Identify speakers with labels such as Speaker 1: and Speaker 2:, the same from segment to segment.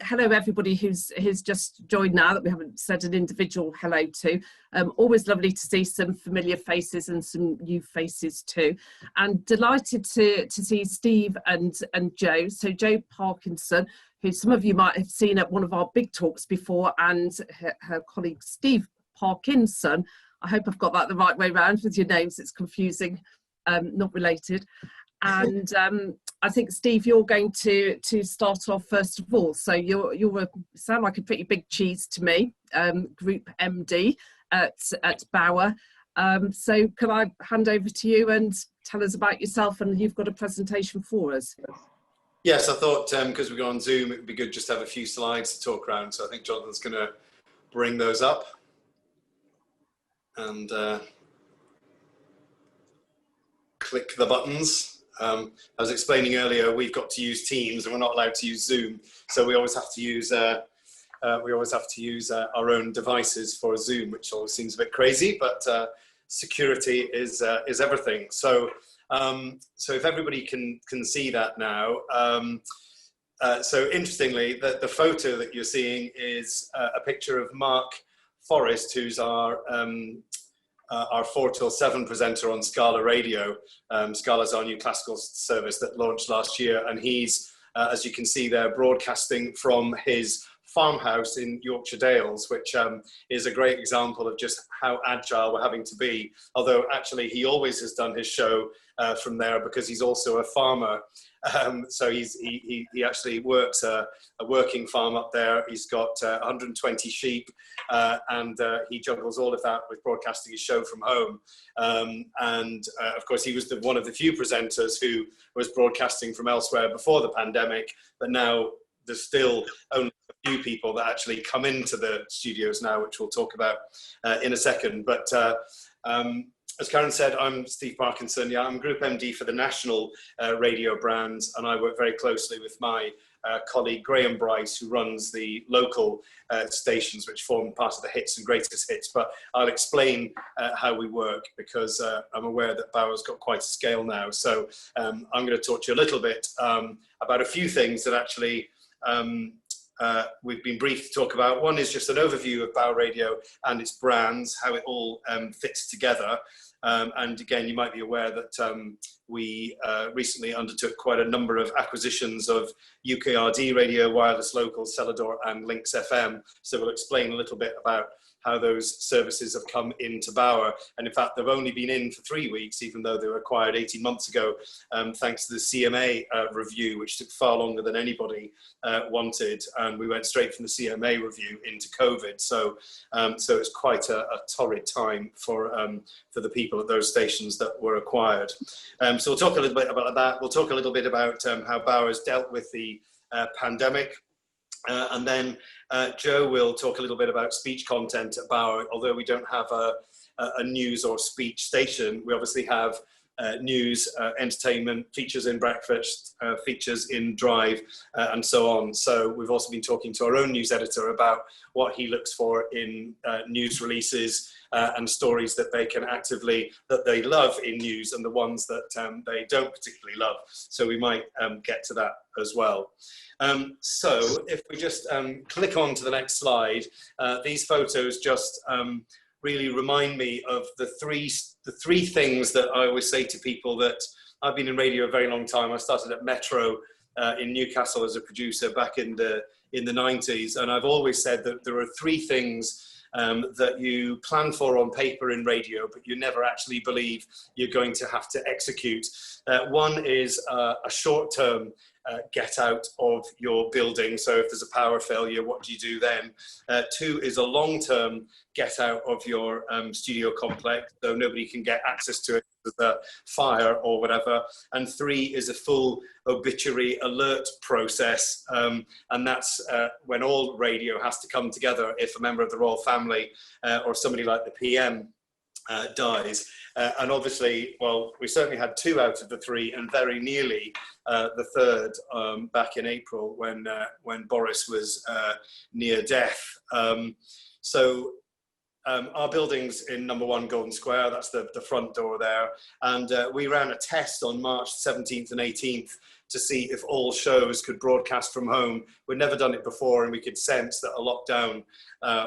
Speaker 1: Hello everybody who's just joined now that we haven't said an individual hello to. Always lovely to see some familiar faces and some new faces too, and delighted to see Steve and Joe. So Joe Parkinson, who some of you might have seen at one of our big talks before, and her colleague Steve Parkinson. I hope I've got that the right way round with your names, it's confusing, not related. And I think, Steve, you're going to start off first of all. So you're sound like a pretty big cheese to me, Group MD at Bauer. So can I hand over to you and tell us about yourself, and you've got a presentation for us.
Speaker 2: Yes, I thought because we go on Zoom, it would be good just to have a few slides to talk around. So I think Jonathan's going to bring those up. And click the buttons. I was explaining earlier, we've got to use Teams and we're not allowed to use Zoom, so we always have to use our own devices for Zoom, which always seems a bit crazy, but security is everything. So so if everybody can see that now. So interestingly, the photo that you're seeing is a picture of Mark Forrest, who's our 4 till 7 presenter on Scala Radio. Scala's our new classical service that launched last year, and he's, as you can see there, broadcasting from his farmhouse in Yorkshire Dales, which is a great example of just how agile we're having to be. Although actually he always has done his show from there, because he's also a farmer. So he actually works a working farm up there. He's got 120 sheep, and he juggles all of that with broadcasting his show from home. Of course, he was one of the few presenters who was broadcasting from elsewhere before the pandemic, but now there's still only a few people that actually come into the studios now, which we'll talk about in a second. But as Karen said, I'm Steve Parkinson. Yeah, I'm Group MD for the national radio brands, and I work very closely with my colleague Graham Bryce, who runs the local stations, which form part of the hits and greatest hits. But I'll explain how we work, because I'm aware that Bauer's got quite a scale now. So I'm going to talk to you a little bit about a few things that actually we've been briefed to talk about. One is just an overview of Bauer Radio and its brands, how it all fits together. And again, you might be aware that we recently undertook quite a number of acquisitions of UKRD Radio, Wireless Local, Celador and Links FM. So we'll explain a little bit about how those services have come into Bauer. And in fact, they've only been in for 3 weeks, even though they were acquired 18 months ago, thanks to the CMA review, which took far longer than anybody wanted. And we went straight from the CMA review into COVID. So it's quite a torrid time for the people at those stations that were acquired. So we'll talk a little bit about that. We'll talk a little bit about how Bauer has dealt with the pandemic. And then Joe will talk a little bit about speech content at Bauer. Although we don't have a news or speech station, we obviously have news, entertainment, features in breakfast, features in drive, and so on. So we've also been talking to our own news editor about what he looks for in news releases and stories that they love in news, and the ones that they don't particularly love. So we might get to that as well. So if we just click on to the next slide, these photos just really remind me of the three things that I always say to people. That I've been in radio a very long time. I started at Metro in Newcastle as a producer back in the 90s, and I've always said that there are 3 things that you plan for on paper in radio, but you never actually believe you're going to have to execute. One is a short-term get out of your building. So if there's a power failure, what do you do then? 2 is a long-term get out of your studio complex, so nobody can get access to it with a fire or whatever. And 3 is a full obituary alert process, and that's when all radio has to come together if a member of the royal family or somebody like the PM dies. And obviously, well, we certainly had 2 out of the 3, and very nearly the 3rd back in April when Boris was near death. Our building's in number 1 Golden Square, that's the front door there. And we ran a test on March 17th and 18th to see if all shows could broadcast from home. We'd never done it before, and we could sense that a lockdown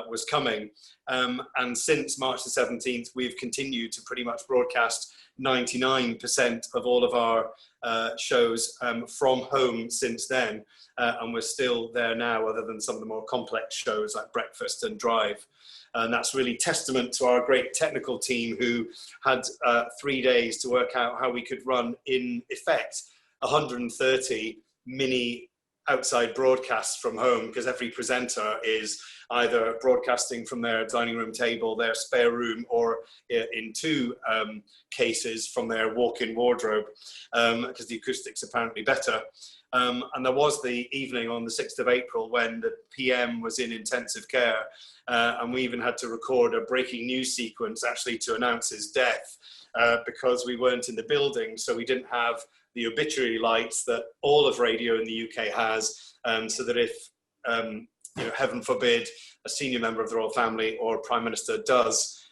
Speaker 2: was coming. And since March the 17th, we've continued to pretty much broadcast 99% of all of our shows from home since then. And we're still there now, other than some of the more complex shows like Breakfast and Drive. And that's really testament to our great technical team, who had 3 days to work out how we could run, in effect, 130 mini outside broadcasts from home, because every presenter is either broadcasting from their dining room table, their spare room, or in two cases from their walk-in wardrobe, because the acoustics are apparently better. And there was the evening on the 6th of April when the PM was in intensive care, and we even had to record a breaking news sequence actually to announce his death, because we weren't in the building, so we didn't have the obituary lights that all of radio in the UK has, so that if, heaven forbid, a senior member of the royal family or Prime Minister does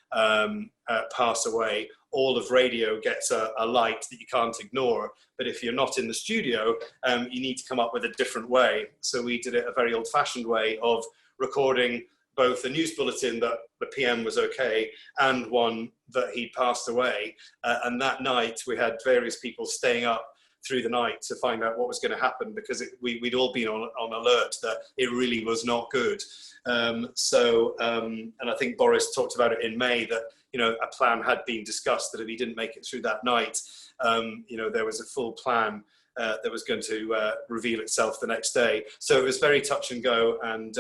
Speaker 2: pass away, all of radio gets a light that you can't ignore. But if you're not in the studio, you need to come up with a different way. So we did it a very old-fashioned way of recording both a news bulletin that the PM was okay and one that he'd passed away. And that night we had various people staying up through the night to find out what was going to happen, because we'd all been on alert that it really was not good. And I think Boris talked about it in May, that a plan had been discussed that if he didn't make it through that night, there was a full plan that was going to reveal itself the next day. So it was very touch and go, and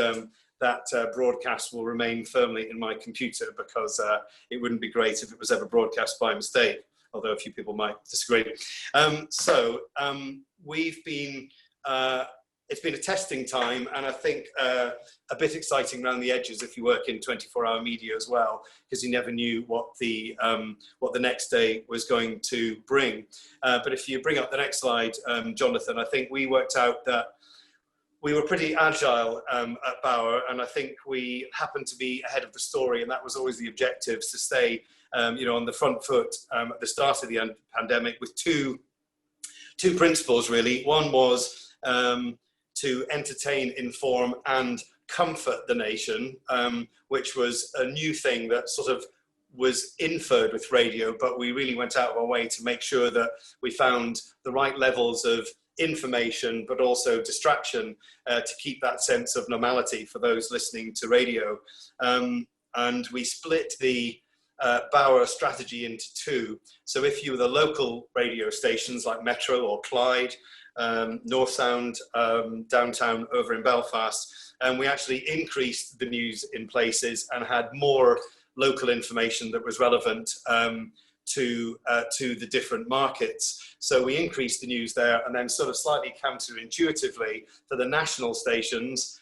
Speaker 2: that broadcast will remain firmly in my computer, because it wouldn't be great if it was ever broadcast by mistake, although a few people might disagree. We've been, it's been a testing time, and I think a bit exciting around the edges if you work in 24-hour media as well, because you never knew what the next day was going to bring. But if you bring up the next slide, Jonathan, I think we worked out that we were pretty agile at Bauer, and I think we happened to be ahead of the story, and that was always the objective, to stay on the front foot at the start of the pandemic, with two principles really. One was to entertain, inform and comfort the nation, which was a new thing that sort of was inferred with radio, but we really went out of our way to make sure that we found the right levels of information but also distraction to keep that sense of normality for those listening to radio. And we split the Bauer strategy into two. So if you were the local radio stations like Metro or Clyde, North Sound, downtown over in Belfast, and we actually increased the news in places and had more local information that was relevant to the different markets. So we increased the news there, and then sort of slightly counterintuitively for the national stations,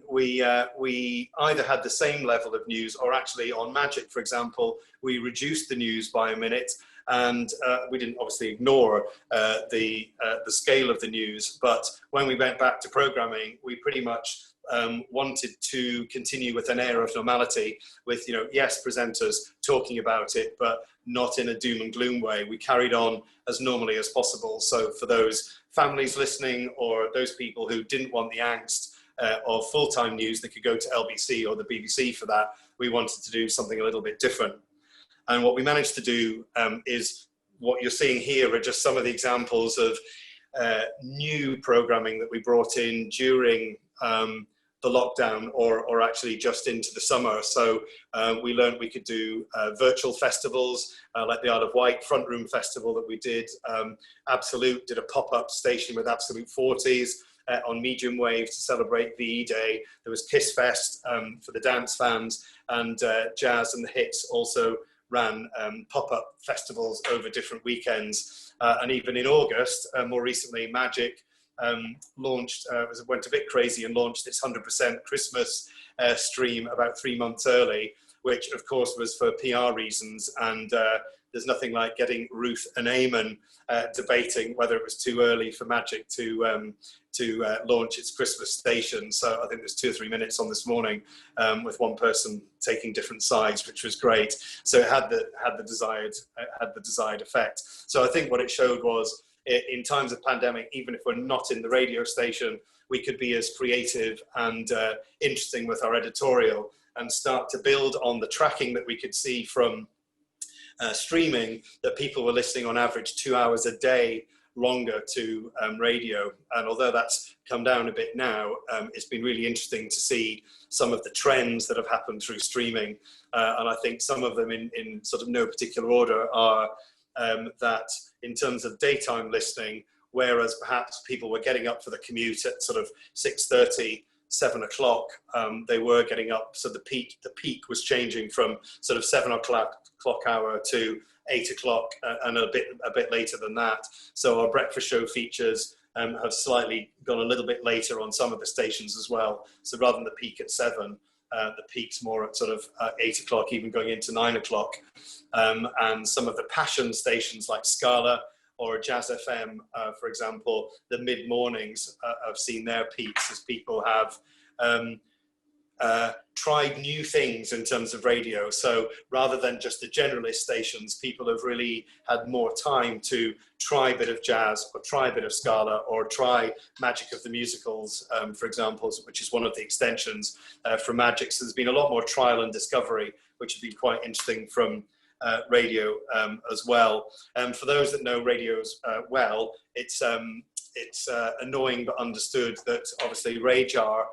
Speaker 2: we either had the same level of news, or actually on Magic, for example, we reduced the news by a minute, and we didn't obviously ignore the scale of the news. But when we went back to programming, we pretty much wanted to continue with an air of normality, with yes, presenters talking about it, but not in a doom and gloom way. We carried on as normally as possible. So for those families listening, or those people who didn't want the angst of full-time news, they could go to LBC or the BBC for that. We wanted to do something a little bit different. And what we managed to do is what you're seeing here are just some of the examples of new programming that we brought in during the lockdown, or actually just into the summer. So we learned we could do virtual festivals like the Isle of Wight Front Room Festival that we did. Absolute did a pop-up station with Absolute 40s on medium wave to celebrate VE Day. There was Kiss Fest for the dance fans, and Jazz and the Hits also ran pop-up festivals over different weekends. And even in August, more recently, Magic went a bit crazy and launched its 100% Christmas stream about 3 months early, which of course was for PR reasons. And there's nothing like getting Ruth and Eamon debating whether it was too early for Magic to launch its Christmas station. So I think there's 2 or 3 minutes on this morning with one person taking different sides, which was great. So it had the desired effect. So I think what it showed was, in times of pandemic, even if we're not in the radio station, we could be as creative and interesting with our editorial and start to build on the tracking that we could see from streaming, that people were listening on average 2 hours a day longer to radio. And although that's come down a bit now, it's been really interesting to see some of the trends that have happened through streaming. And I think some of them in sort of no particular order are that in terms of daytime listening, whereas perhaps people were getting up for the commute at sort of 6:30, 7 o'clock, they were getting up. So the peak was changing from sort of 7 o'clock hour to 8 o'clock and a bit later than that. So our breakfast show features have slightly gone a little bit later on some of the stations as well. So rather than the peak at 7, the peak's more at sort of 8 o'clock, even going into 9 o'clock. And some of the passion stations like Scala or Jazz FM, for example, the mid-mornings have seen their peaks as people have tried new things in terms of radio. So rather than just the generalist stations, people have really had more time to try a bit of jazz or try a bit of Scala or try Magic of the Musicals, for example, which is one of the extensions from Magic. So there's been a lot more trial and discovery, which has been quite interesting from radio as well. For those that know radios well, it's annoying but understood that obviously Radar,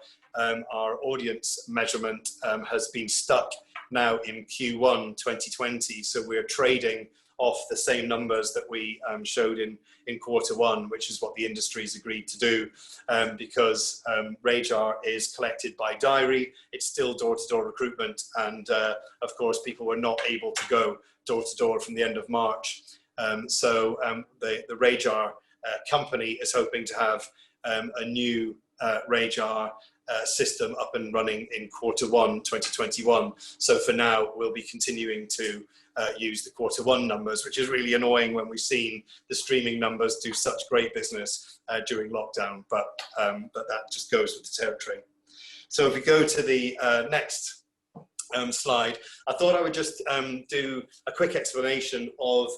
Speaker 2: our audience measurement, has been stuck now in Q1 2020. So we're trading off the same numbers that we showed in Q1, which is what the industry's agreed to do, because Radar is collected by diary. It's still door-to-door recruitment, and of course people were not able to go door-to-door from the end of March. So the Radar company is hoping to have a new Radar system up and running in Q1 2021. So for now, we'll be continuing to use the Q1 numbers, which is really annoying when we've seen the streaming numbers do such great business during lockdown, but that just goes with the territory. So if we go to the next slide, I thought I would just do a quick explanation of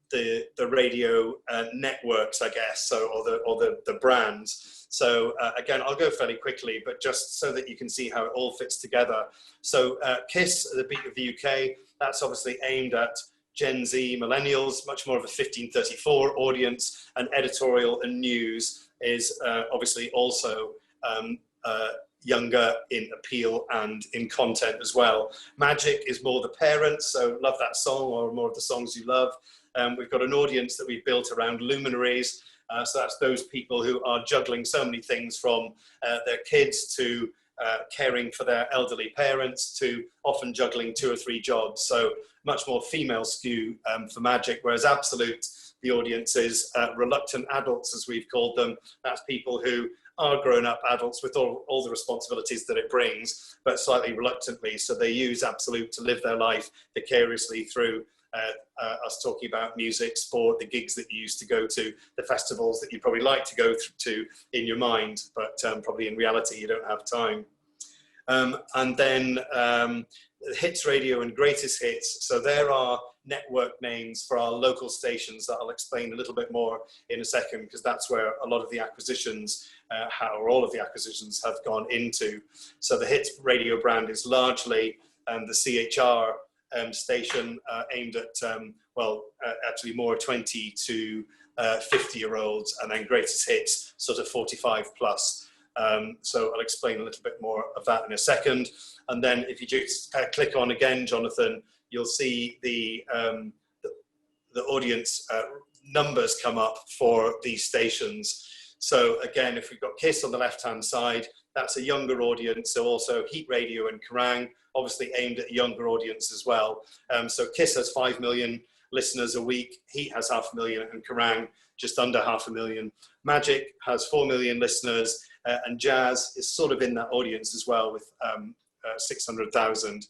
Speaker 2: the radio networks, I guess, so or the brands. So again, I'll go fairly quickly, but just so that you can see how it all fits together. So KISS, the Beat of the UK, that's obviously aimed at Gen Z, millennials, much more of a 15-34 audience, and editorial and news is obviously also younger in appeal and in content as well. Magic is more the parents, so Love That Song or more of the songs you love. We've got an audience that we've built around luminaries. So that's those people who are juggling so many things, from their kids to caring for their elderly parents to often juggling 2 or 3 jobs. So much more female skew for Magic, whereas Absolute, the audience is reluctant adults, as we've called them. That's people who are grown-up adults with all the responsibilities that it brings, but slightly reluctantly. So they use Absolute to live their life vicariously through us talking about music, sport, the gigs that you used to go to, the festivals that you probably like to go to in your mind, but probably in reality you don't have time. And then Hits Radio and Greatest Hits. So there are network names for our local stations that I'll explain a little bit more in a second, because that's where a lot of the acquisitions, or all of the acquisitions, have gone into. So the Hits Radio brand is largely the CHR station aimed at, actually more 20 to 50-year-olds, and then Greatest Hits, sort of 45 plus. So I'll explain a little bit more of that in a second. And then if you just click on again, Jonathan, you'll see the audience numbers come up for these stations. So again, if we've got KISS on the left-hand side, that's a younger audience. So also Heat Radio and Kerrang, obviously aimed at a younger audience as well. So KISS has 5 million listeners a week, Heat has 500,000, and Kerrang just under 500,000. Magic has 4 million listeners, and Jazz is sort of in that audience as well with 600,000.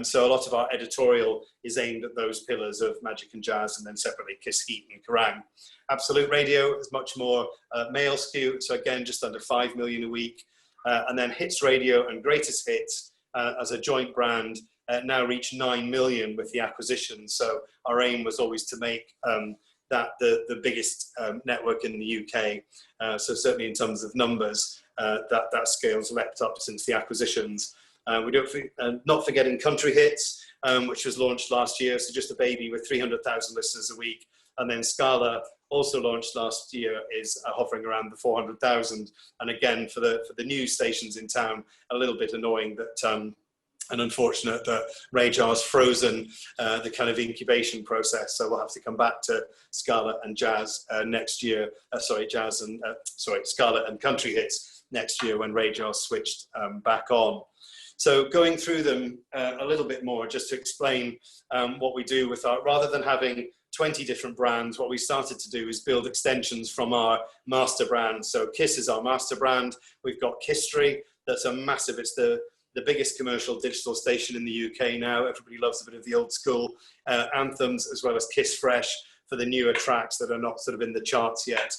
Speaker 2: So a lot of our editorial is aimed at those pillars of Magic and Jazz, and then separately KISS, Heat and Kerrang. Absolute Radio is much more male skew, so again just under 5 million a week. And then Hits Radio and Greatest Hits as a joint brand now reach 9 million with the acquisition. So our aim was always to make the biggest network in the UK. So certainly in terms of numbers, that scale's leapt up since the acquisitions. We don't not forgetting Country Hits, which was launched last year, so just a baby with 300,000 listeners a week. And then Scala, also launched last year, is hovering around the 400,000. And again, for the news stations in town, a little bit annoying that and unfortunate that Rajar's frozen the kind of incubation process. So we'll have to come back to Scala and Jazz next year. Scala and Country Hits next year when Rajar switched back on. So going through them a little bit more, just to explain what we do with our, rather than having 20 different brands, what we started to do is build extensions from our master brand. So Kiss is our master brand. We've got Kisstory, that's a massive, it's the biggest commercial digital station in the UK now. Everybody loves a bit of the old school anthems, as well as Kiss Fresh for the newer tracks that are not sort of in the charts yet.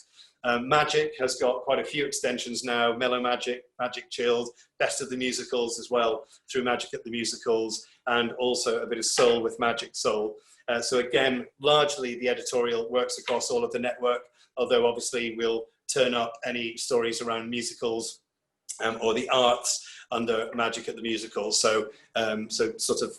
Speaker 2: Magic has got quite a few extensions now, Mellow Magic, Magic Chilled, Best of the Musicals as well, through Magic at the Musicals, and also a bit of soul with Magic Soul. So again, largely the editorial works across all of the network, although obviously we'll turn up any stories around musicals or the arts under Magic at the Musicals. So, sort of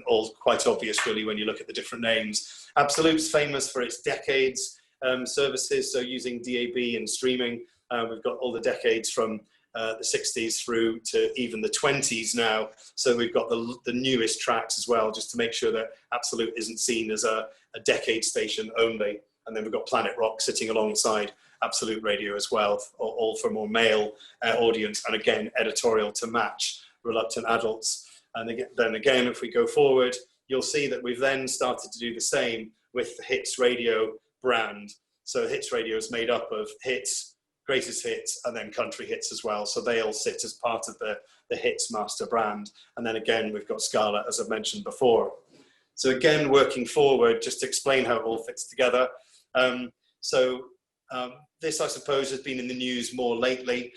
Speaker 2: all quite obvious really when you look at the different names. Absolute's famous for its decades services, so using DAB and streaming. We've got all the decades from the 60s through to even the 20s now. So we've got the newest tracks as well, just to make sure that Absolute isn't seen as a decade station only. And then we've got Planet Rock sitting alongside Absolute Radio as well, all for more male audience, and again, editorial to match reluctant adults. And then again, if we go forward, you'll see that we've then started to do the same with the Hits Radio brand. So Hits Radio is made up of hits, greatest hits, and then country hits as well. So they all sit as part of the Hits master brand. And then again, we've got Scala, as I've mentioned before. So again, working forward, just to explain how it all fits together. This, I suppose, has been in the news more lately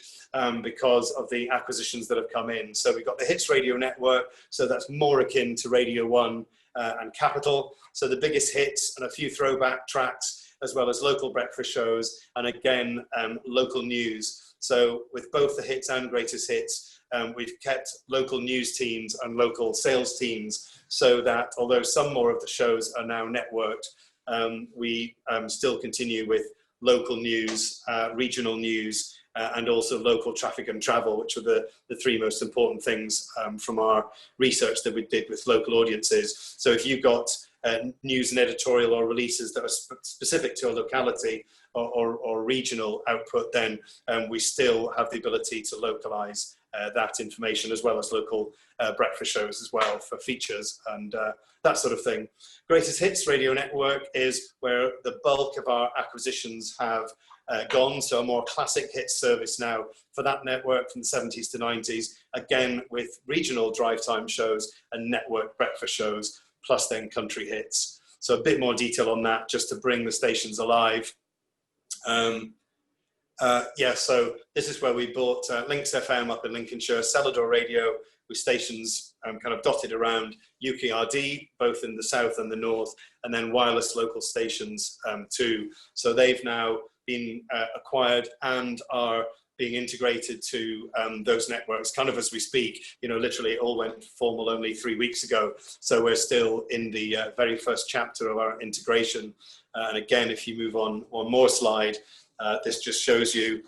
Speaker 2: because of the acquisitions that have come in. So we've got the Hits Radio network, so that's more akin to Radio 1 and Capital. So the biggest hits and a few throwback tracks, as well as local breakfast shows, and again, local news. So with both the hits and greatest hits, we've kept local news teams and local sales teams, so that although some more of the shows are now networked, we still continue with local news, regional news, and also local traffic and travel, which are the three most important things from our research that we did with local audiences. So if you've got news and editorial or releases that are specific to a locality or regional output, then we still have the ability to localize that information, as well as local breakfast shows as well for features and that sort of thing. Greatest Hits Radio Network is where the bulk of our acquisitions have gone, so a more classic hits service now for that network from the 70s to 90s, again with regional drive time shows and network breakfast shows, plus then country hits. So a bit more detail on that, just to bring the stations alive. So this is where we bought Links FM up in Lincolnshire, Celador Radio, with stations kind of dotted around UKRD, both in the south and the north, and then wireless local stations too. So they've now been acquired and are being integrated to those networks kind of as we speak. You know, literally it all went formal only 3 weeks ago. So we're still in the very first chapter of our integration. And again, if you move on one more slide, this just shows you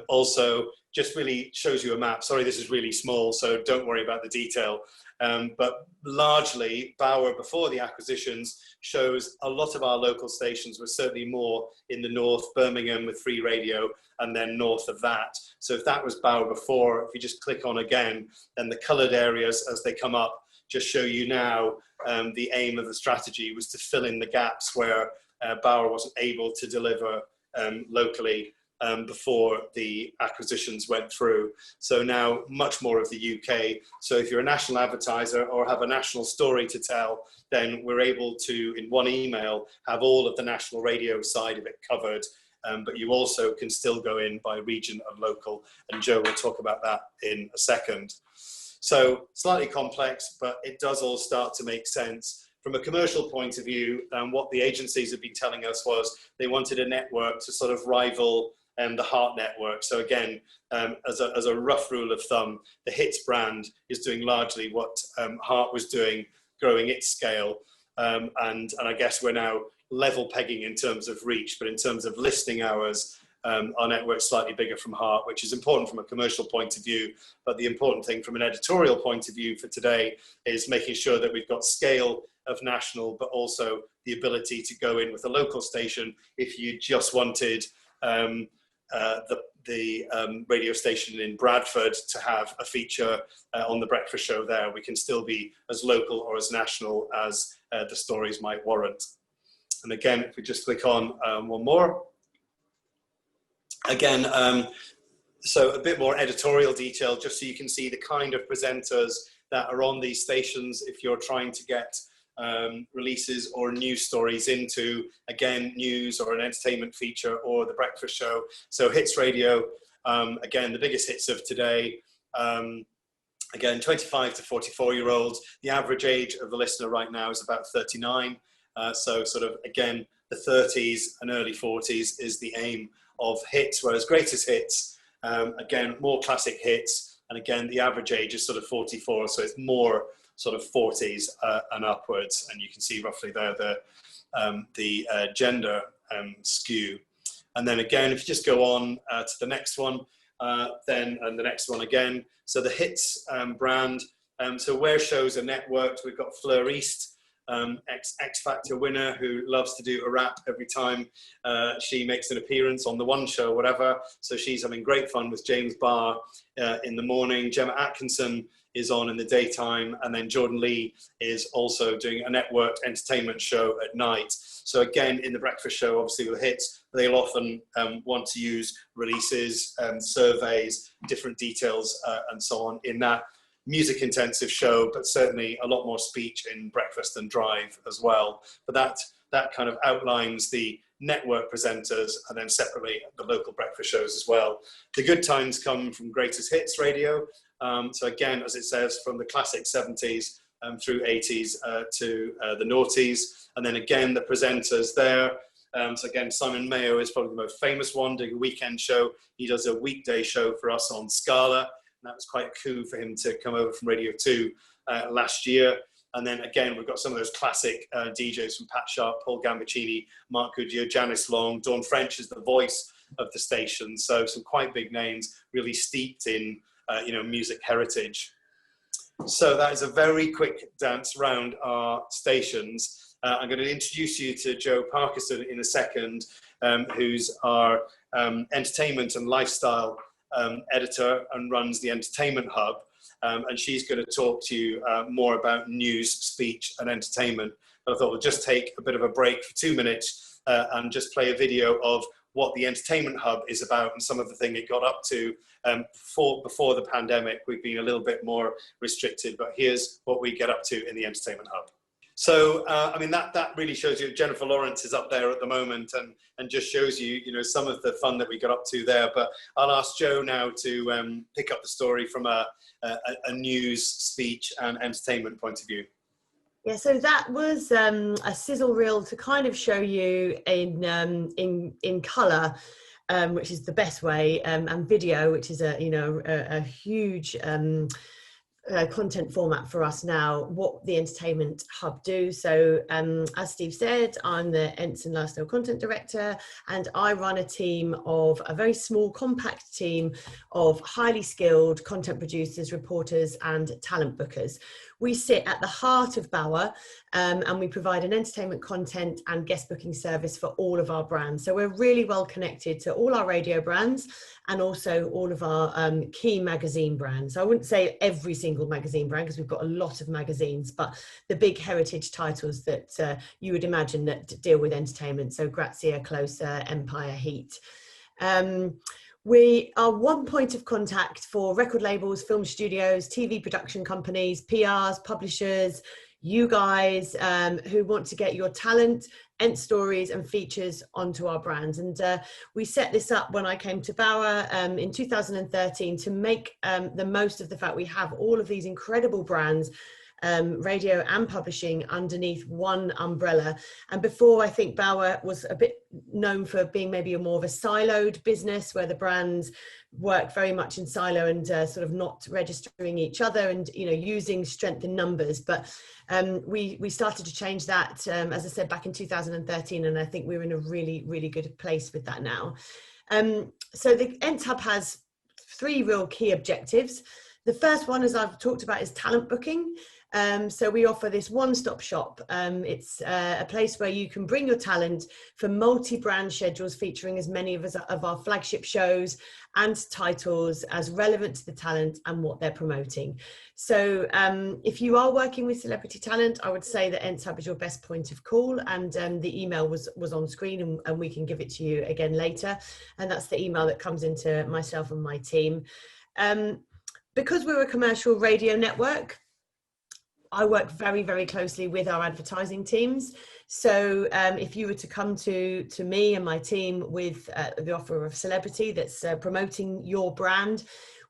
Speaker 2: also just really shows you a map. Sorry, this is really small, so don't worry about the detail. But largely, Bauer, before the acquisitions, shows a lot of our local stations were certainly more in the north, Birmingham with free radio, and then north of that. So if that was Bauer before, if you just click on again, then the coloured areas as they come up just show you now the aim of the strategy was to fill in the gaps where Bauer wasn't able to deliver locally before the acquisitions went through. So now much more of the UK. So if you're a national advertiser or have a national story to tell, then we're able to, in one email, have all of the national radio side of it covered. But you also can still go in by region and local. And Joe will talk about that in a second. So slightly complex, but it does all start to make sense. from a commercial point of view, what the agencies have been telling us was they wanted a network to sort of rival the Heart network. So again, as a rough rule of thumb, the Hits brand is doing largely what Heart was doing, growing its scale. And I guess we're now level pegging in terms of reach, but in terms of listening hours, our network's slightly bigger from Heart, which is important from a commercial point of view. But the important thing from an editorial point of view for today is making sure that we've got scale of national, but also the ability to go in with a local station if you just wanted the radio station in Bradford to have a feature on the breakfast show there. We can still be as local or as national as the stories might warrant. And again, if we just click on one more. Again, so a bit more editorial detail, just so you can see the kind of presenters that are on these stations if you're trying to get releases or news stories into, again, news or an entertainment feature or the breakfast show. So Hits Radio, again, the biggest hits of today, again, 25 to 44-year-olds. The average age of the listener right now is about 39. So sort of, again, the 30s and early 40s is the aim of Hits, whereas Greatest Hits, again, more classic hits. And again, the average age is sort of 44. So it's more sort of 40s and upwards, and you can see roughly there the gender skew. And then again, if you just go on to the next one, then and the next one again. So the Hits brand. So where shows are networked, we've got Fleur East, X Factor winner, who loves to do a rap every time she makes an appearance on the One Show, whatever. So she's having great fun with James Bauer in the morning. Gemma Atkinson is on in the daytime, and then Jordan Lee is also doing a networked entertainment show at night. So again, in the breakfast show, obviously with Hits, they'll often want to use releases, surveys, different details, and so on in that music intensive show, but certainly a lot more speech in Breakfast and Drive as well. But that kind of outlines the network presenters, and then separately the local breakfast shows as well. The good times come from Greatest Hits Radio. So again, as it says, from the classic 70s through 80s to the noughties. And then again, the presenters there. So again, Simon Mayo is probably the most famous one, doing a weekend show. He does a weekday show for us on Scala. And that was quite a coup for him to come over from Radio 2 last year. And then again, we've got some of those classic DJs from Pat Sharp, Paul Gambaccini, Mark Goodyear, Janice Long. Dawn French is the voice of the station. So some quite big names, really steeped in music heritage. So that is a very quick dance around our stations. I'm going to introduce you to Jo Parkerson in a second, who's our entertainment and lifestyle editor and runs the Entertainment Hub. And she's going to talk to you more about news, speech and entertainment. But I thought we'll just take a bit of a break for 2 minutes and just play a video of what the Entertainment Hub is about and some of the thing it got up to before the pandemic. We've been a little bit more restricted, but here's what we get up to in the Entertainment Hub. So, I mean, that really shows you, Jennifer Lawrence is up there at the moment and just shows you, some of the fun that we got up to there. But I'll ask Jo now to pick up the story from a news, speech and entertainment point of view.
Speaker 3: Yeah, so that was a sizzle reel to kind of show you in colour, which is the best way, and video, which is a huge content format for us now, what the Entertainment Hub do. So as Steve said, I'm the Ents and Lifestyle Content Director, and I run a very small, compact team of highly skilled content producers, reporters and talent bookers. We sit at the heart of Bauer, and we provide an entertainment content and guest booking service for all of our brands. So we're really well connected to all our radio brands and also all of our key magazine brands. So I wouldn't say every single magazine brand, because we've got a lot of magazines, but the big heritage titles that you would imagine that deal with entertainment. So Grazia, Closer, Empire, Heat. We are one point of contact for record labels, film studios, TV production companies, PRs, publishers, you guys who want to get your talent, Ent stories and features onto our brands. And we set this up when I came to Bauer in 2013 to make the most of the fact we have all of these incredible brands radio and publishing underneath one umbrella. And before, I think Bauer was a bit known for being maybe more of a siloed business, where the brands work very much in silo and sort of not registering each other and, you know, using strength in numbers. But we started to change that, as I said, back in 2013, and I think we're in a really, really good place with that now. So the ENTS Hub has 3 real key objectives. The first one, as I've talked about, is talent booking. So we offer this one-stop shop. It's a place where you can bring your talent for multi-brand schedules featuring as many of our flagship shows and titles as relevant to the talent and what they're promoting. So if you are working with celebrity talent, I would say that ENTS Hub is your best point of call, and the email was on screen, and we can give it to you again later. And that's the email that comes into myself and my team. Because we're a commercial radio network, I work very, very closely with our advertising teams. So if you were to come to me and my team with the offer of celebrity that's promoting your brand,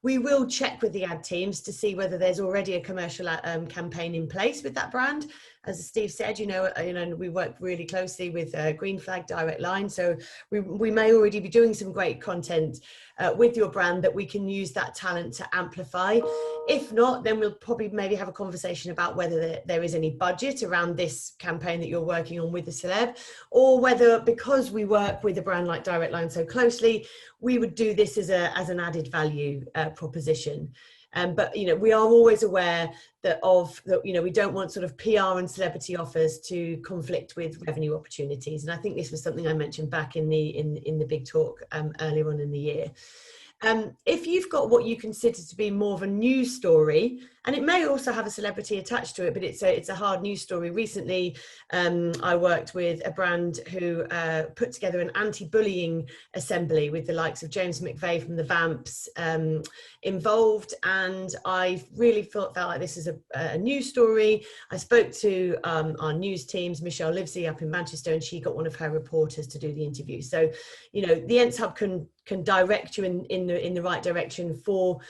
Speaker 3: we will check with the ad teams to see whether there's already a commercial campaign in place with that brand. As Steve said, you know, we work really closely with Green Flag Direct Line, so we may already be doing some great content with your brand that we can use that talent to amplify. If not, then we'll probably maybe have a conversation about whether there is any budget around this campaign that you're working on with the celeb, or whether, because we work with a brand like Direct Line so closely, we would do this as an added value proposition. But, you know, we are always aware that you know, we don't want sort of PR and celebrity offers to conflict with revenue opportunities. And I think this was something I mentioned back in the big talk earlier on in the year. If you've got what you consider to be more of a news story, and it may also have a celebrity attached to it, but it's a hard news story. Recently, I worked with a brand who put together an anti-bullying assembly with the likes of James McVeigh from the Vamps involved, and I really felt like this is a news story. I spoke to our news teams, Michelle Livesey up in Manchester, and she got one of her reporters to do the interview. So, you know, the ENTS Hub can direct you in the right direction for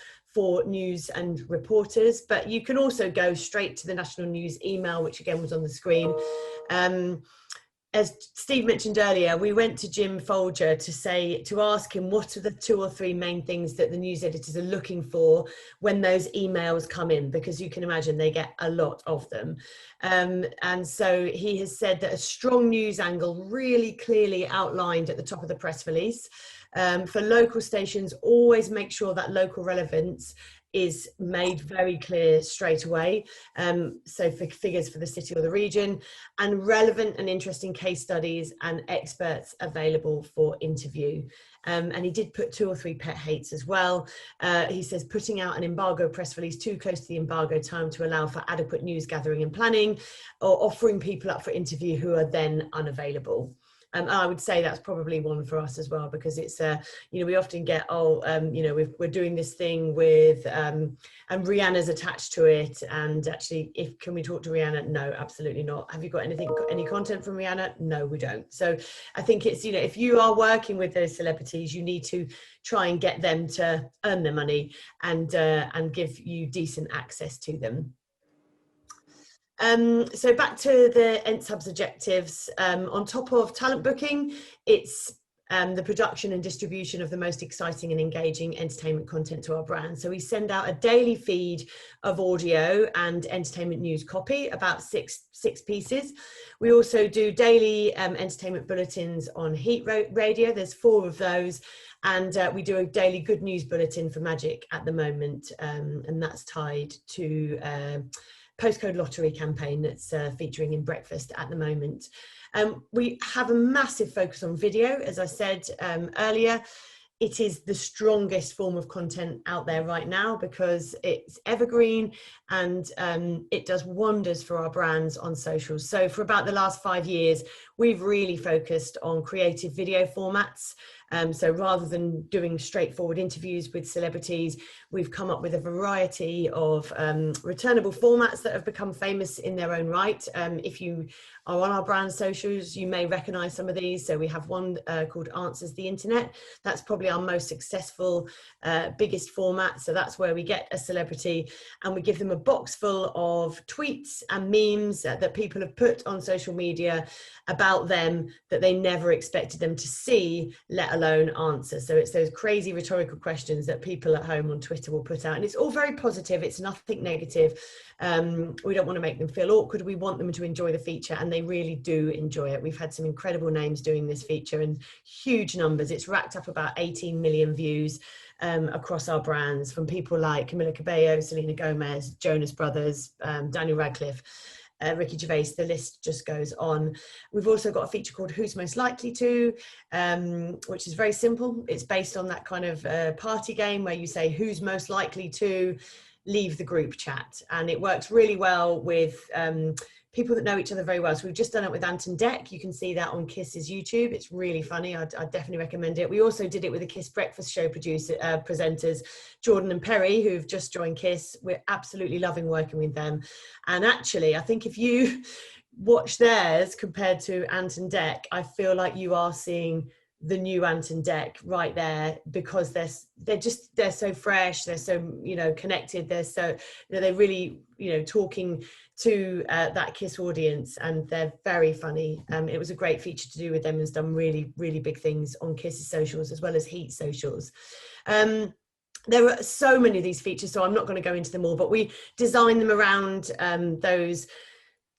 Speaker 3: news and reporters, but you can also go straight to the national news email, which again was on the screen. As Steve mentioned earlier, we went to Jim Folger to ask him what are the 2 or 3 main things that the news editors are looking for when those emails come in, because you can imagine they get a lot of them. And so he has said that a strong news angle, really clearly outlined at the top of the press release. For local stations, always make sure that local relevance is made very clear straight away. So for figures for the city or the region, and relevant and interesting case studies and experts available for interview. And he did put 2 or 3 pet hates as well. He says putting out an embargo press release too close to the embargo time to allow for adequate news gathering and planning, or offering people up for interview who are then unavailable. I would say that's probably one for us as well, because it's you know, we often get, you know, we're doing this thing with and Rihanna's attached to it, and actually, can we talk to Rihanna? No, absolutely not. Have you got any content from Rihanna? No, we don't. So I think it's, you know, if you are working with those celebrities, you need to try and get them to earn their money and give you decent access to them. So back to the ENTS Hub's objectives. On top of talent booking, it's the production and distribution of the most exciting and engaging entertainment content to our brand. So we send out a daily feed of audio and entertainment news copy, about six pieces. We also do daily entertainment bulletins on Heat Radio. There's 4 of those. And we do a daily good news bulletin for Magic at the moment, and that's tied to postcode lottery campaign that's featuring in Breakfast at the moment. We have a massive focus on video, as I said earlier. It is the strongest form of content out there right now because it's evergreen and it does wonders for our brands on socials. So for about the last 5 years, we've really focused on creative video formats. So rather than doing straightforward interviews with celebrities, we've come up with a variety of returnable formats that have become famous in their own right. If you are on our brand socials, you may recognize some of these. So we have one called Answers the Internet. That's probably our most successful, biggest format. So that's where we get a celebrity and we give them a box full of tweets and memes that people have put on social media about them that they never expected them to see, let alone answer. So it's those crazy rhetorical questions that people at home on Twitter will put out, and it's all very positive. It's nothing negative. We don't want to make them feel awkward. We want them to enjoy the feature, and they really do enjoy it. We've had some incredible names doing this feature and huge numbers. It's racked up about 18 million views across our brands, from people like Camila Cabello, Selena Gomez, Jonas Brothers, Daniel Radcliffe, Ricky Gervais. The list just goes on. We've also got a feature called Who's Most Likely To, which is very simple. It's based on that kind of party game where you say who's most likely to leave the group chat, and it works really well with people that know each other very well. So we've just done it with Ant and Dec. You can see that on Kiss's YouTube. It's really funny. I'd definitely recommend it. We also did it with the Kiss Breakfast Show presenters, Jordan and Perry, who've just joined Kiss. We're absolutely loving working with them. And actually, I think if you watch theirs compared to Ant and Dec, I feel like you are seeing the new Ant and Dec right there, because they're so fresh, they're so, you know, connected, they're so, you know, they're really, you know, talking to that Kiss audience, and they're very funny. It was a great feature to do with them, and has done really, really big things on Kiss's socials as well as Heat socials. There are so many of these features, so I'm not going to go into them all, but we design them around those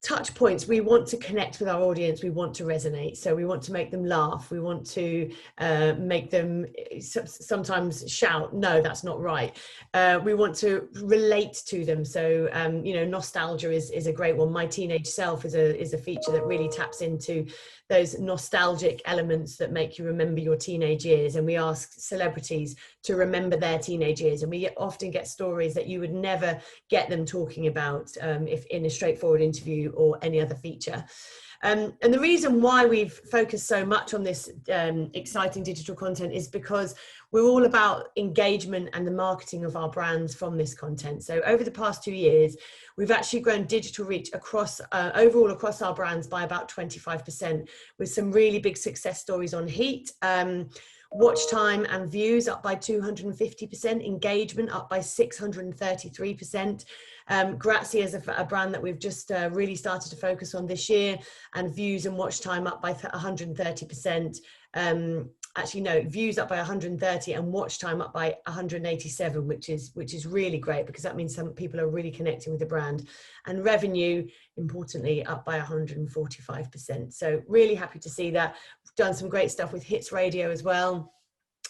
Speaker 3: touch points. We want to connect with our audience, we want to resonate, so we want to make them laugh, we want to make them sometimes shout, no, that's not right. We want to relate to them, so you know, nostalgia is a great one. My Teenage Self is a feature that really taps into those nostalgic elements that make you remember your teenage years, and we ask celebrities to remember their teenage years, and we often get stories that you would never get them talking about if in a straightforward interview or any other feature. And the reason why we've focused so much on this exciting digital content is because we're all about engagement and the marketing of our brands from this content. So over the past 2 years, we've actually grown digital reach across overall across our brands by about 25%, with some really big success stories on Heat. Watch time and views up by 250%, engagement up by 633%. Grazie is a brand that we've just really started to focus on this year, and views and watch time up by 130%. Actually, no, views up by 130 and watch time up by 187, which is really great, because that means some people are really connecting with the brand. And revenue, importantly, up by 145%. So really happy to see that. We've done some great stuff with Hits Radio as well,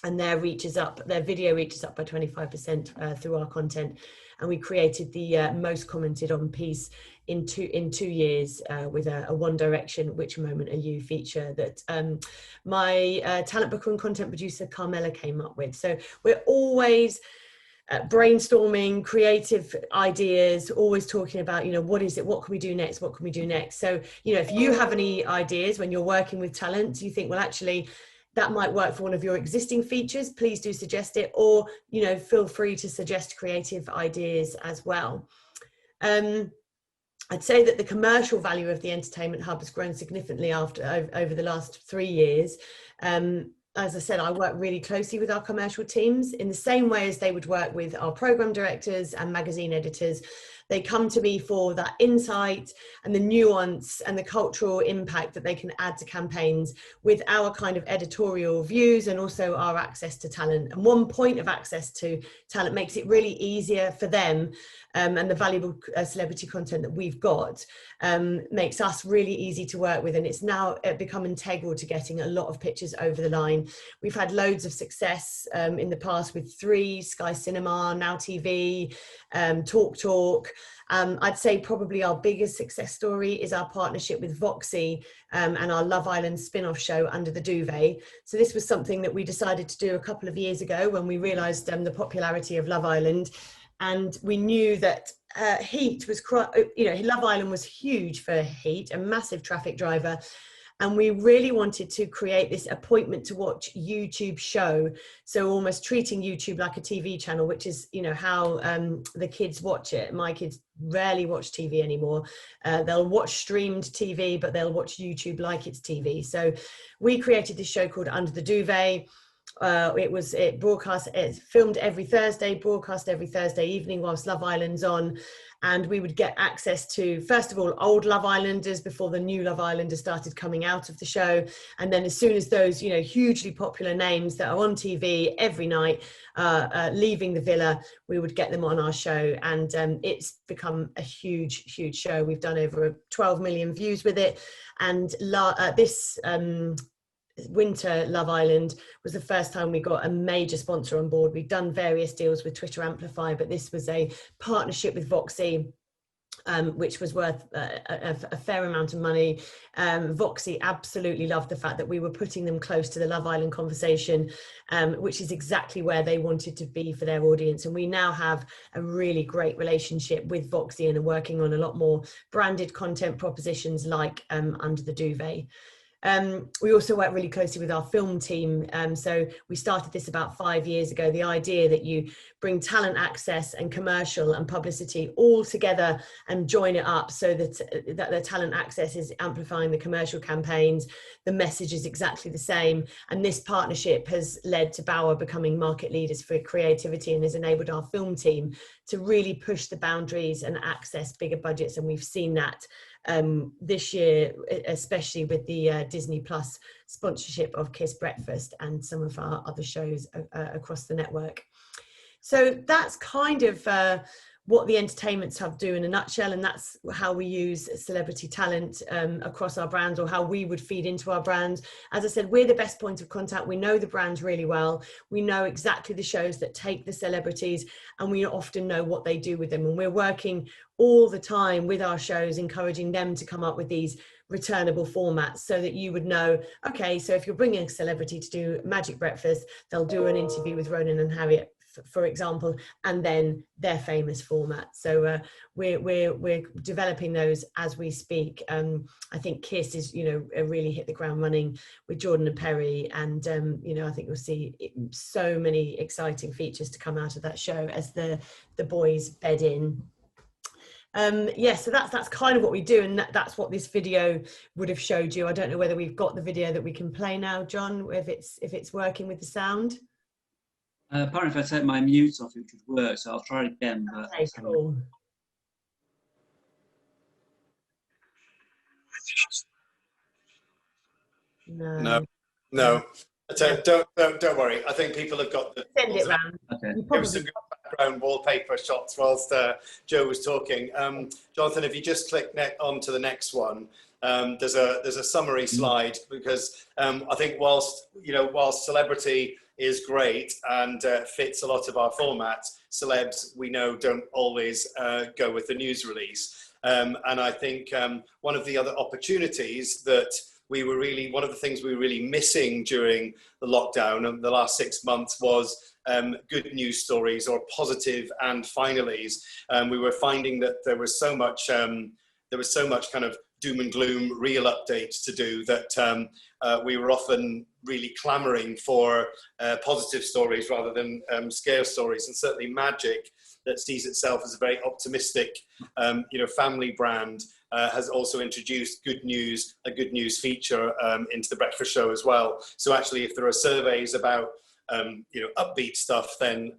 Speaker 3: and their video reach is up by 25% through our content. And we created the most commented on piece in two years with a One Direction Which Moment Are You feature that my talent booker and content producer Carmela came up with. So we're always brainstorming creative ideas, always talking about, you know, what is it, what can we do next, what can we do next. So, you know, if you have any ideas when you're working with talent, you think, well, actually that might work for one of your existing features, please do suggest it, or, you know, feel free to suggest creative ideas as well. I'd say that the commercial value of the Entertainment Hub has grown significantly over the last 3 years. As I said, I work really closely with our commercial teams in the same way as they would work with our program directors and magazine editors. They come to me for that insight and the nuance and the cultural impact that they can add to campaigns with our kind of editorial views and also our access to talent. And one point of access to talent makes it really easier for them, and the valuable celebrity content that we've got makes us really easy to work with. And it's now become integral to getting a lot of pitches over the line. We've had loads of success in the past with 3, Sky Cinema, Now TV, Talk. I'd say probably our biggest success story is our partnership with Voxy and our Love Island spin-off show Under the Duvet. So this was something that we decided to do a couple of years ago when we realised the popularity of Love Island, and we knew that Heat was, you know, Love Island was huge for Heat, a massive traffic driver. And we really wanted to create this appointment to watch YouTube show. So almost treating YouTube like a TV channel, which is, you know, how the kids watch it. My kids rarely watch TV anymore. They'll watch streamed TV, but they'll watch YouTube like it's TV. So we created this show called Under the Duvet. It's filmed every Thursday, broadcast every Thursday evening whilst Love Island's on. And we would get access to, first of all, old Love Islanders before the new Love Islanders started coming out of the show. And then as soon as those, you know, hugely popular names that are on TV every night, leaving the villa, we would get them on our show. And it's become a huge, huge show. We've done over 12 million views with it. And this winter Love Island was the first time we got a major sponsor on board. We've done various deals with Twitter Amplify, but this was a partnership with Voxy, which was worth a fair amount of money. Voxy absolutely loved the fact that we were putting them close to the Love Island conversation, which is exactly where they wanted to be for their audience. And we now have a really great relationship with Voxy and are working on a lot more branded content propositions like Under the Duvet. We also work really closely with our film team. So we started this about 5 years ago, the idea that you bring talent access and commercial and publicity all together and join it up so that the talent access is amplifying the commercial campaigns. The message is exactly the same. And this partnership has led to Bauer becoming market leaders for creativity and has enabled our film team to really push the boundaries and access bigger budgets. And we've seen that this year, especially with the Disney Plus sponsorship of Kiss Breakfast and some of our other shows across the network. So that's kind of what the Entertainment Hub do in a nutshell, and that's how we use celebrity talent across our brands, or how we would feed into our brands. As I said, we're the best point of contact. We know the brands really well. We know exactly the shows that take the celebrities, and we often know what they do with them. And we're working all the time with our shows, encouraging them to come up with these returnable formats so that you would know, okay, so if you're bringing a celebrity to do Magic Breakfast, they'll do an interview with Ronan and Harriet, for example, and then their famous format. So we're developing those as we speak. I think Kiss is, you know, really hit the ground running with Jordan and Perry, and you know, I think you'll see so many exciting features to come out of that show as the boys bed in. Yeah, so that's kind of what we do, and that's what this video would have showed you. I don't know whether we've got the video that we can play now, John, if it's working with the sound.
Speaker 4: Apparently if I take my mute off it should work, so I'll try again. But
Speaker 3: okay, cool.
Speaker 2: No. Don't worry. I think people have got the
Speaker 3: send it round.
Speaker 4: Okay.
Speaker 2: There was some good background wallpaper shots whilst Joe was talking. Jonathan, if you just click on to the next one, there's a summary slide, because I think whilst celebrity is great and fits a lot of our formats, celebs we know don't always go with the news release. And I think one of the other opportunities that one of the things we were really missing during the lockdown and the last 6 months was good news stories, or positive and finalies. We were finding that there was so much kind of doom and gloom real updates to do that we were often really clamoring for positive stories rather than scare stories. And certainly Magic, that sees itself as a very optimistic family brand, has also introduced a good news feature into the breakfast show as well. So actually, if there are surveys about upbeat stuff, then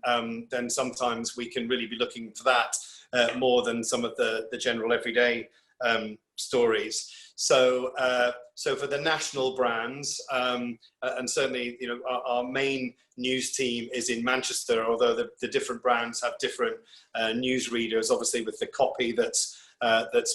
Speaker 2: sometimes we can really be looking for that more than some of the general everyday stories. So for the national brands, and certainly our main news team is in Manchester, although the different brands have different news readers, obviously with the copy that's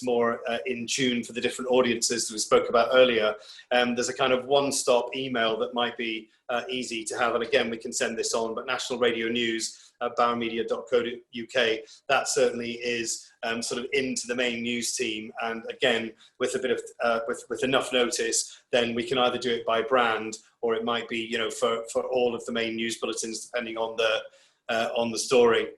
Speaker 2: more in tune for the different audiences that we spoke about earlier. There's a kind of one-stop email that might be easy to have, and again we can send this on, but National Radio News at bowermedia.co.uk, that certainly is sort of into the main news team, and again with a bit of with enough notice, then we can either do it by brand, or it might be for all of the main news bulletins depending on the story.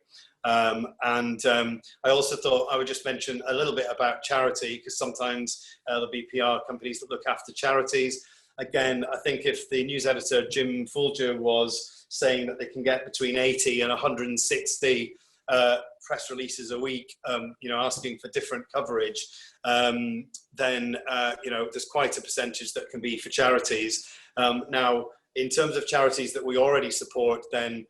Speaker 2: I also thought I would just mention a little bit about charity, because sometimes there'll be PR companies that look after charities. Again, I think if the news editor, Jim Folger, was saying that they can get between 80 and 160 press releases a week, asking for different coverage, then, there's quite a percentage that can be for charities. Now, in terms of charities that we already support, then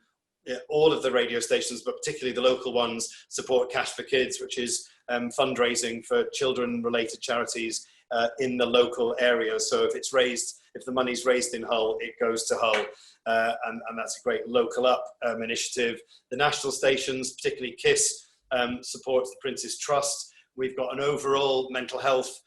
Speaker 2: all of the radio stations, but particularly the local ones, support Cash for Kids, which is fundraising for children-related charities in the local area. So if the money's raised in Hull, it goes to Hull, and that's a great local up initiative. The national stations, particularly KISS, supports the Prince's Trust. We've got an overall mental health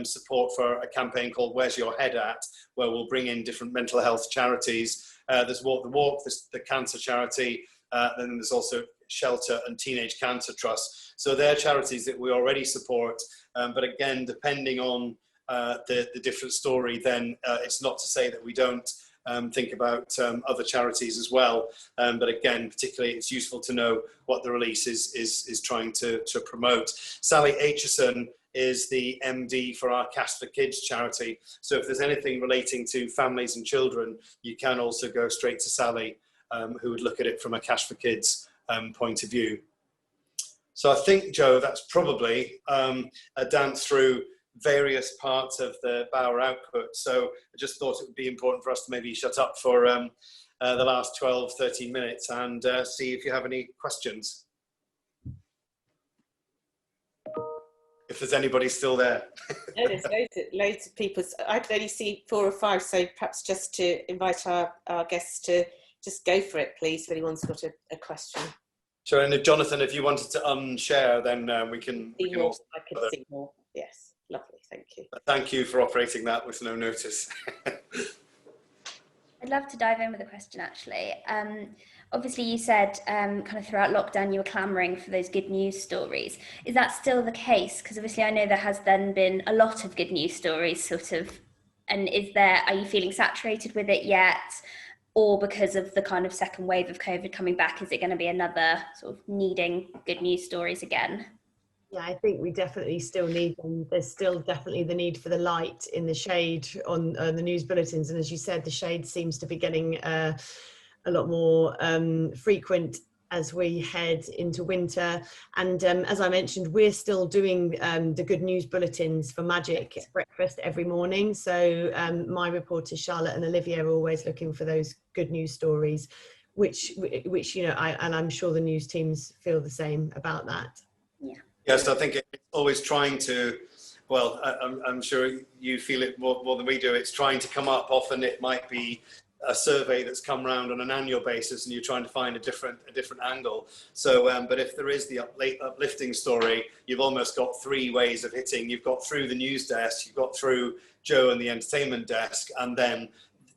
Speaker 2: support for a campaign called Where's Your Head At, where we'll bring in different mental health charities. There's Walk the Walk, there's the cancer charity, then there's also Shelter and Teenage Cancer Trust. So they're charities that we already support, but again, depending on the different story, then it's not to say that we don't think about other charities as well. But again, particularly it's useful to know what the release is trying to promote. Sally Aitchison is the MD for our Cash for Kids charity. So if there's anything relating to families and children, you can also go straight to Sally, who would look at it from a Cash for Kids point of view. So I think, Joe, that's probably a dance through various parts of the Bauer output. So I just thought it would be important for us to maybe shut up for the last 12, 13 minutes and see if you have any questions. If there's anybody still there.
Speaker 5: No, there's loads of people. I can only see 4 or 5, so perhaps just to invite our guests to just go for it, please, if anyone's got a question.
Speaker 2: Sure, and if Jonathan, if you wanted to unshare, then we can also...
Speaker 5: I can see more, yes. Lovely, thank you.
Speaker 2: Thank you for operating that with no notice.
Speaker 6: I'd love to dive in with a question, actually. Obviously, you said kind of throughout lockdown you were clamouring for those good news stories. Is that still the case? Because obviously I know there has then been a lot of good news stories, sort of, and are you feeling saturated with it yet? Or because of the kind of second wave of COVID coming back, is it going to be another sort of needing good news stories again?
Speaker 3: Yeah, I think we definitely still need them. There's still definitely the need for the light in the shade on the news bulletins. And as you said, the shade seems to be getting a lot more frequent as we head into winter. And as I mentioned, we're still doing the good news bulletins for Magic at breakfast every morning. So my reporters, Charlotte and Olivia, are always looking for those good news stories, which and I'm sure the news teams feel the same about that.
Speaker 6: Yeah.
Speaker 2: Yes, I think it's always trying to, well, I'm sure you feel it more than we do. It's trying to come up. Often it might be a survey that's come round on an annual basis and you're trying to find a different angle. So, but if there is the uplifting story, you've almost got 3 ways of hitting. You've got through the news desk, you've got through Joe and the entertainment desk, and then,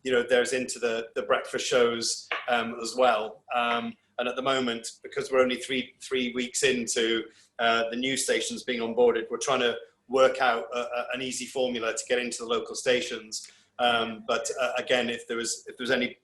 Speaker 2: there's into the breakfast shows as well. And at the moment, because we're only three weeks into the news stations being onboarded, we're trying to work out an easy formula to get into the local stations. But again, if there was any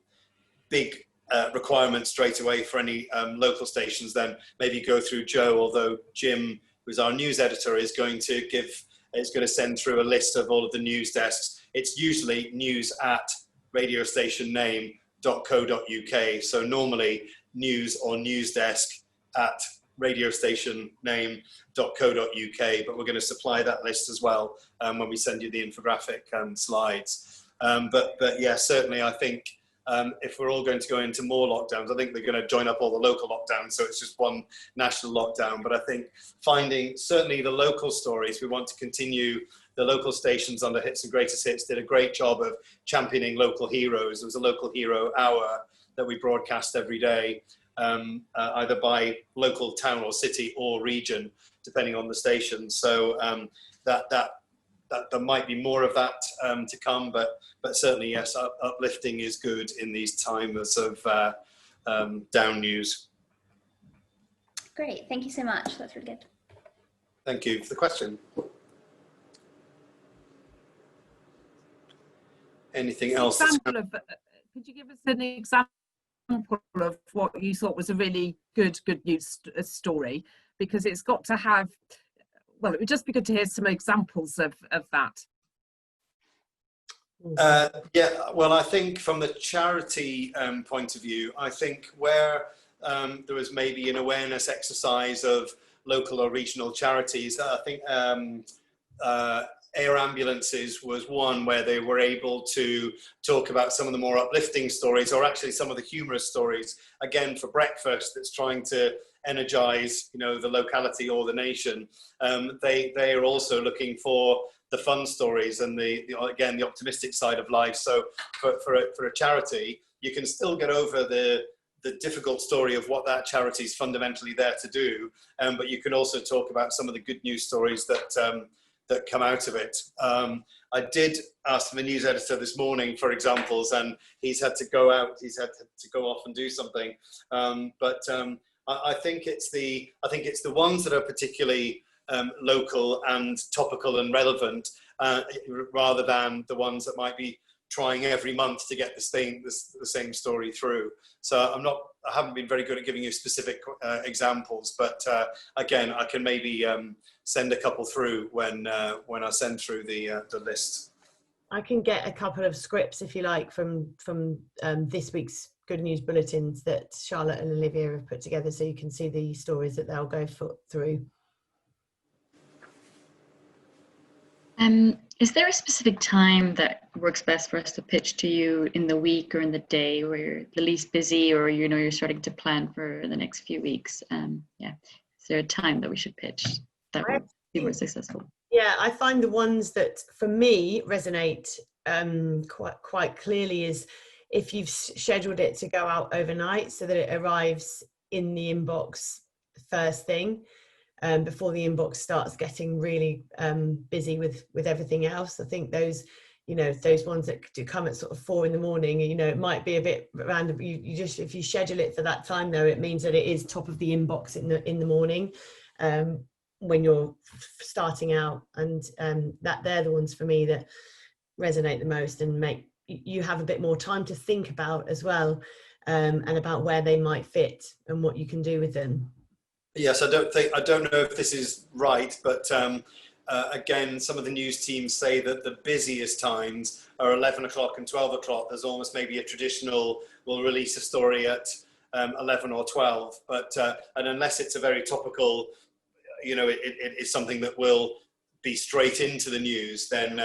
Speaker 2: big requirements straight away for any local stations, then maybe go through Joe, although Jim, who's our news editor, is going to send through a list of all of the news desks. It's usually news@radiostationname.co.uk. So normally news or news desk at radiostationname.co.uk, but we're going to supply that list as well when we send you the infographic slides. But yeah, certainly I think if we're all going to go into more lockdowns, I think they're going to join up all the local lockdowns, so it's just one national lockdown. But I think finding certainly the local stories, we want to continue. The local stations under Hits and Greatest Hits did a great job of championing local heroes. There was a local hero hour that we broadcast every day, either by local town or city or region, depending on the station. So that there might be more of that to come, but certainly yes, uplifting is good in these times of down news.
Speaker 6: Great, thank you so much. That's really good.
Speaker 2: Thank you for the question. Anything else?
Speaker 1: Could you give us an example of what you thought was a really good news story, because it's got to have, well, it would just be good to hear some examples of that.
Speaker 2: Yeah, well, I think from the charity point of view, I think where there was maybe an awareness exercise of local or regional charities, I think air ambulances was one where they were able to talk about some of the more uplifting stories, or actually some of the humorous stories, again for breakfast, that's trying to energize, you know, the locality or the nation. They are also looking for the fun stories and again the optimistic side of life. So for a charity, you can still get over the difficult story of what that charity is fundamentally there to do, but you can also talk about some of the good news stories that that come out of it. I did ask the news editor this morning for examples, and he's had to go out. He's had to go off and do something. I think it's the ones that are particularly local and topical and relevant, rather than the ones that might be trying every month to get the same story through. So I haven't been very good at giving you specific examples, but again, I can maybe send a couple through when I send through the list.
Speaker 3: I can get a couple of scripts, if you like, from this week's Good News bulletins that Charlotte and Olivia have put together, so you can see the stories that they'll go through.
Speaker 7: Is there a specific time that works best for us to pitch to you in the week or in the day where you're the least busy, or you know you're starting to plan for the next few weeks? Yeah, is there a time that we should pitch that would be more successful?
Speaker 3: Yeah, I find the ones that for me resonate quite clearly is if you've scheduled it to go out overnight so that it arrives in the inbox first thing. Before the inbox starts getting really busy with everything else. I think those ones that do come at sort of 4 in the morning, you know, it might be a bit random. You just, if you schedule it for that time though, it means that it is top of the inbox in the morning when you're starting out, and that they're the ones for me that resonate the most and make you have a bit more time to think about as well, and about where they might fit and what you can do with them.
Speaker 2: Yes, I don't know if this is right, but again, some of the news teams say that the busiest times are 11 o'clock and 12 o'clock. There's almost maybe a traditional, we'll release a story at 11 or 12, but and unless it's a very topical, you know, it is something that will be straight into the news, then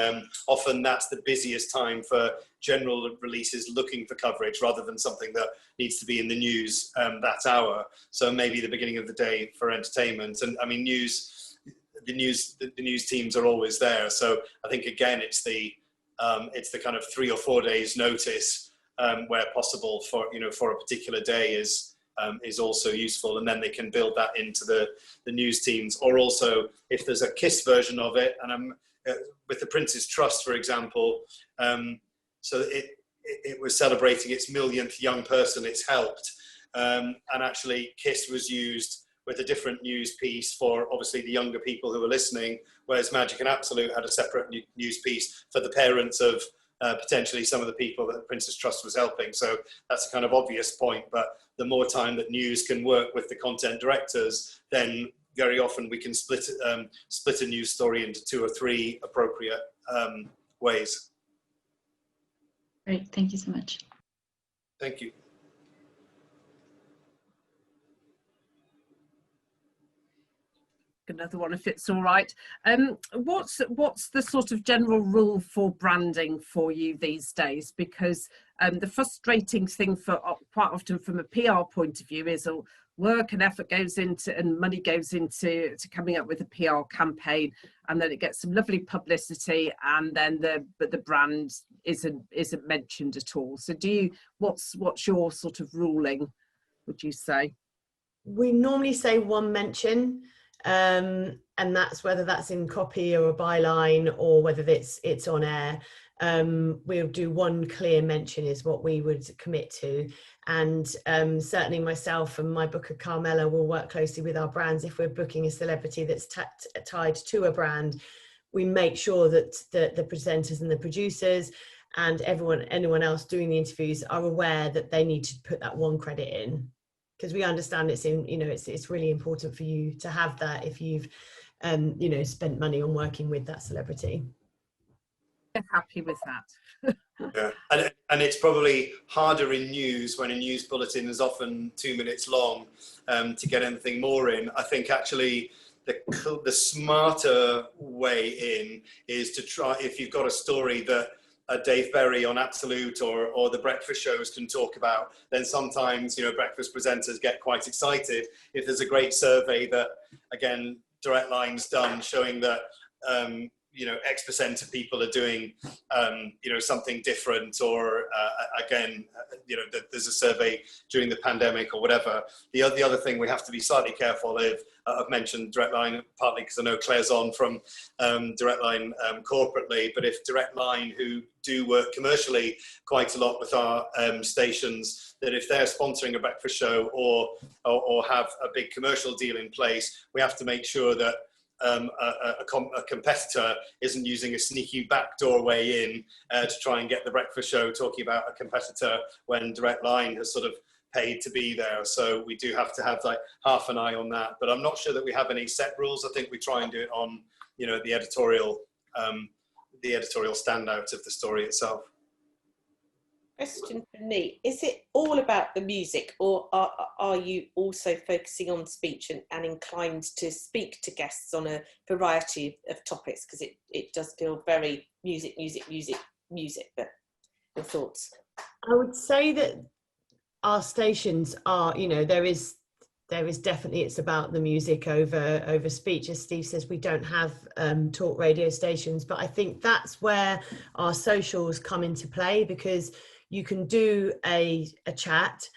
Speaker 2: often that's the busiest time for general releases looking for coverage rather than something that needs to be in the news that hour. So maybe the beginning of the day for entertainment. And I mean, the news teams are always there. So I think again, it's the kind of 3 or 4 days notice where possible for a particular day is also useful, and then they can build that into the news teams. Or also if there's a KISS version of it, and I'm with the Prince's Trust, for example, so it was celebrating its millionth young person it's helped, and actually KISS was used with a different news piece for obviously the younger people who were listening, whereas Magic and Absolute had a separate news piece for the parents of potentially some of the people that the Prince's Trust was helping. So that's a kind of obvious point, but the more time that news can work with the content directors, then very often we can split a news story into 2 or 3 appropriate ways.
Speaker 7: Great, thank you so much.
Speaker 2: Thank you.
Speaker 1: Another one, if it's all right. What's the sort of general rule for branding for you these days? Because the frustrating thing for quite often from a PR point of view is work and effort goes into and money goes into coming up with a PR campaign, and then it gets some lovely publicity, and then the brand isn't mentioned at all. So what's your sort of ruling, would you say?
Speaker 3: We normally say one mention. And that's whether that's in copy or a byline or whether it's on air. We'll do one clear mention is what we would commit to, and certainly myself and my booker Carmela will work closely with our brands. If we're booking a celebrity that's tied to a brand, we make sure that the presenters and the producers and anyone else doing the interviews are aware that they need to put that 1 credit in, because we understand it's in, you know, it's really important for you to have that if you've you know, spent money on working with that celebrity.
Speaker 1: We're happy with that.
Speaker 2: Yeah, and it's probably harder in news when a news bulletin is often 2 minutes long to get anything more in. I think actually the smarter way in is to try, if you've got a story that Dave Berry on Absolute or the breakfast shows can talk about, then sometimes, you know, breakfast presenters get quite excited if there's a great survey that, again, Direct Line's done, showing that you know, X% of people are doing, you know, something different, or again, you know, there's a survey during the pandemic or whatever. The other thing we have to be slightly careful of, I've mentioned Direct Line partly because I know Claire's on from Direct Line corporately, but if Direct Line, who do work commercially quite a lot with our stations, that if they're sponsoring a breakfast show or have a big commercial deal in place, we have to make sure that a competitor isn't using a sneaky backdoor way in to try and get the breakfast show talking about a competitor when Direct Line has sort of paid to be there. So we do have to have like half an eye on that, but I'm not sure that we have any set rules. I think we try and do it on, you know, the editorial standout of the story itself.
Speaker 5: Question for me, is it all about the music, or are you also focusing on speech and inclined to speak to guests on a variety of topics? Because it does feel very music, but your thoughts?
Speaker 3: I would say that our stations are, you know, there is definitely, it's about the music over speech. As Steve says, we don't have talk radio stations, but I think that's where our socials come into play, because you can do a chat,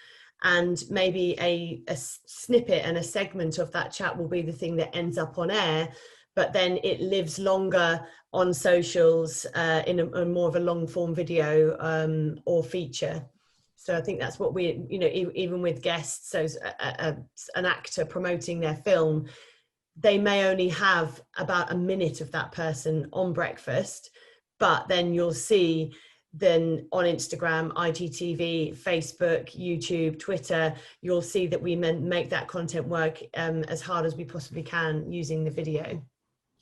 Speaker 3: and maybe a snippet and a segment of that chat will be the thing that ends up on air, but then it lives longer on socials in a more of a long form video or feature. So I think that's what we, you know, even with guests, so an actor promoting their film, they may only have about a minute of that person on breakfast, but then you'll see then on Instagram, IGTV, Facebook, YouTube, Twitter, you'll see that we make that content work as hard as we possibly can using the video.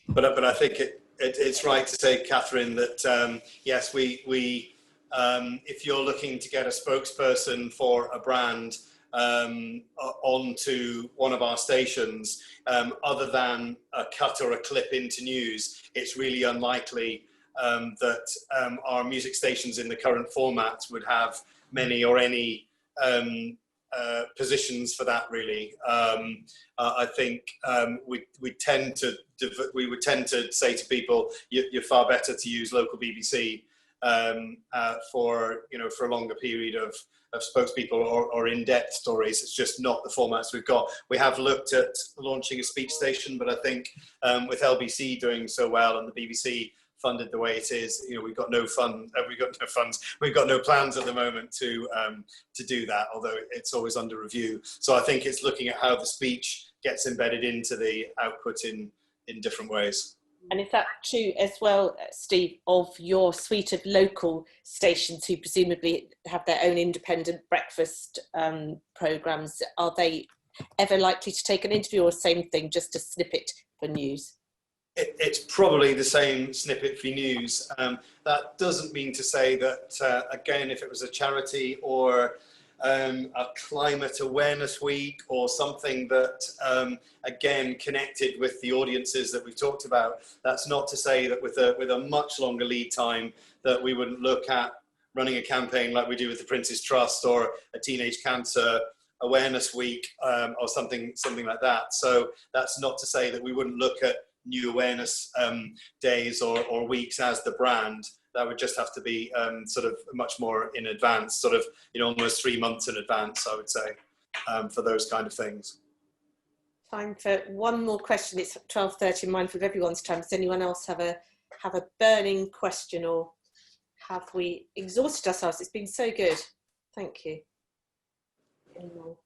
Speaker 2: But I think it's right to say, Catherine, that yes, we if you're looking to get a spokesperson for a brand onto one of our stations, other than a cut or a clip into news, it's really unlikely that our music stations in the current format would have many or any positions for that, really. I think we would tend to say to people, you're far better to use local BBC for, you know, for a longer period of spokespeople or in-depth stories. It's just not the formats we've got. We have looked at launching a speech station, but I think with LBC doing so well and the BBC funded the way it is, you know, we've got no funds, we've got no plans at the moment to do that, although it's always under review. So I think it's looking at how the speech gets embedded into the output in different ways.
Speaker 5: And is that true as well, Steve, of your suite of local stations who presumably have their own independent breakfast programmes? Are they ever likely to take an interview, or same thing, just a snippet for news?
Speaker 2: It's probably the same snippet for news. That doesn't mean to say that, again, if it was a charity or a climate awareness week or something that, again, connected with the audiences that we've talked about, that's not to say that with a much longer lead time that we wouldn't look at running a campaign like we do with the Prince's Trust or a teenage cancer awareness week or something like that. So that's not to say that we wouldn't look at new awareness days or weeks as the brand. That would just have to be sort of much more in advance, sort of, you know, almost 3 months in advance, I would say, for those kind of things.
Speaker 5: Time for one more question. It's 12:30, mindful of everyone's time. Does anyone else have a burning question, or have we exhausted ourselves? It's been so good. Thank you. Anymore?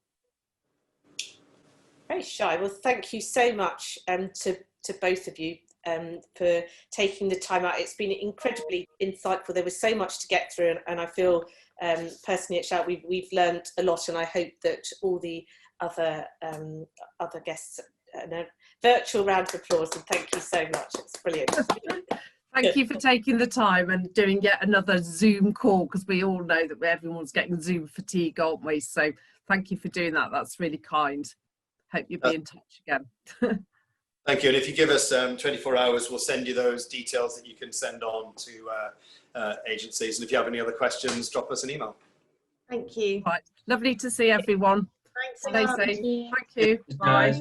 Speaker 5: Very shy. Well, thank you so much to both of you for taking the time out. It's been incredibly insightful. There was so much to get through, and I feel personally at Shout we've learned a lot, and I hope that all the other guests, virtual round of applause, and thank you so much. It's brilliant.
Speaker 1: Thank you for taking the time and doing yet another Zoom call, because we all know that everyone's getting Zoom fatigue, aren't we? So thank you for doing that. That's really kind. Hope you'll be in touch again.
Speaker 2: Thank you. And if you give us 24 hours, we'll send you those details that you can send on to agencies. And if you have any other questions, drop us an email.
Speaker 3: Thank you.
Speaker 1: Right. Lovely to see everyone.
Speaker 3: Thanks so much.
Speaker 1: Thank you. Bye.